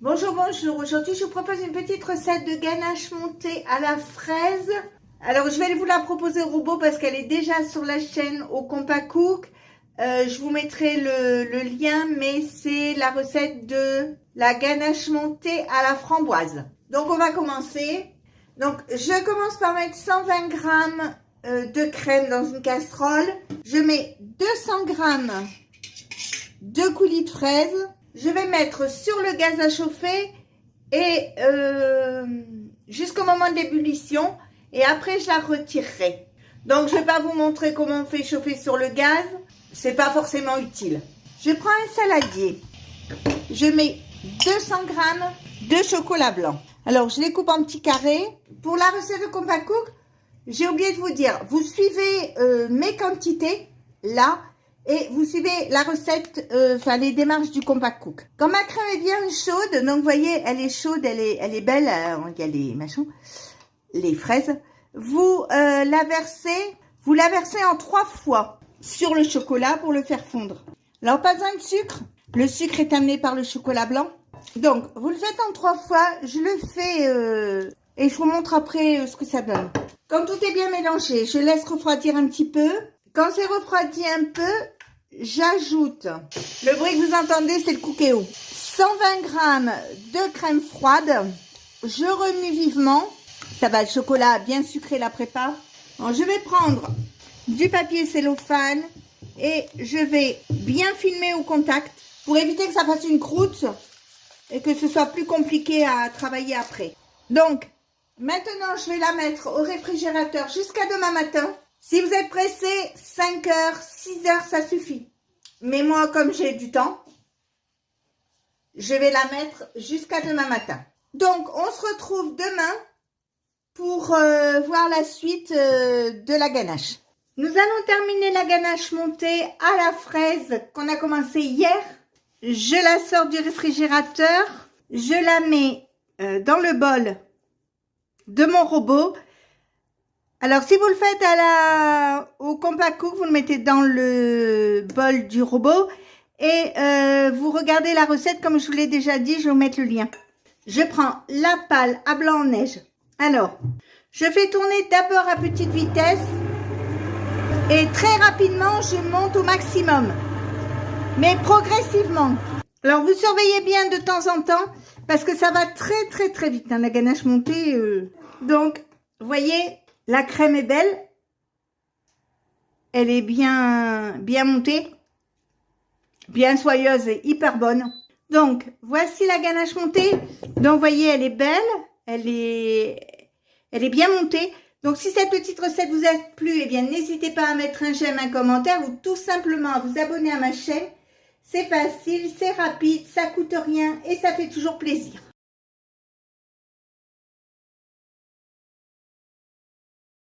Bonjour, bonjour. Aujourd'hui, je vous propose une petite recette de ganache montée à la fraise. Alors, je vais vous la proposer au robot parce qu'elle est déjà sur la chaîne au Compact Cook. Je vous mettrai le lien, mais c'est la recette de la ganache montée à la framboise. Donc, on va commencer. Donc, je commence par mettre 120 grammes de crème dans une casserole. Je mets 200 grammes de coulis de fraises. Je vais mettre sur le gaz à chauffer et jusqu'au moment de l'ébullition, et après je la retirerai. Donc je ne vais pas vous montrer comment on fait chauffer sur le gaz, c'est pas forcément utile. Je prends un saladier, je mets 200 grammes de chocolat blanc. Alors je les coupe en petits carrés. Pour la recette de Compact Cook, j'ai oublié de vous dire, vous suivez mes quantités là. Et vous suivez la recette, les démarches du Compact Cook. Quand ma crème est bien chaude, donc vous voyez, elle est chaude, elle est belle, il y a les machins, les fraises. Vous la versez en 3 fois sur le chocolat pour le faire fondre. Alors pas besoin de sucre, le sucre est amené par le chocolat blanc. Donc vous le faites en 3 fois, je le fais et je vous montre après ce que ça donne. Quand tout est bien mélangé, je laisse refroidir un petit peu. Quand c'est refroidi un peu, j'ajoute, le bruit que vous entendez, c'est le cookéo. 120 grammes de crème froide. Je remue vivement. Ça va, le chocolat bien sucré la prépare. Alors, je vais prendre du papier cellophane et je vais bien filmer au contact pour éviter que ça fasse une croûte et que ce soit plus compliqué à travailler après. Donc, maintenant, je vais la mettre au réfrigérateur jusqu'à demain matin. Si vous êtes pressé, 5 heures, 6 heures, ça suffit. Mais moi, comme j'ai du temps, je vais la mettre jusqu'à demain matin. Donc, on se retrouve demain pour voir la suite de la ganache. Nous allons terminer la ganache montée à la fraise qu'on a commencé hier. Je la sors du réfrigérateur. Je la mets dans le bol de mon robot. Alors, si vous le faites au Compact Cook, vous le mettez dans le bol du robot et vous regardez la recette, comme je vous l'ai déjà dit, je vais vous mettre le lien. Je prends la pâle à blanc en neige. Alors, je fais tourner d'abord à petite vitesse et très rapidement, je monte au maximum, mais progressivement. Alors, vous surveillez bien de temps en temps parce que ça va très vite, hein, la ganache montée. Donc, vous voyez... La crème est belle, elle est bien montée, bien soyeuse et hyper bonne. Donc, voici la ganache montée. Donc, vous voyez, elle est belle, elle est bien montée. Donc, si cette petite recette vous a plu, eh bien, n'hésitez pas à mettre un j'aime, un commentaire ou tout simplement à vous abonner à ma chaîne. C'est facile, c'est rapide, ça coûte rien et ça fait toujours plaisir.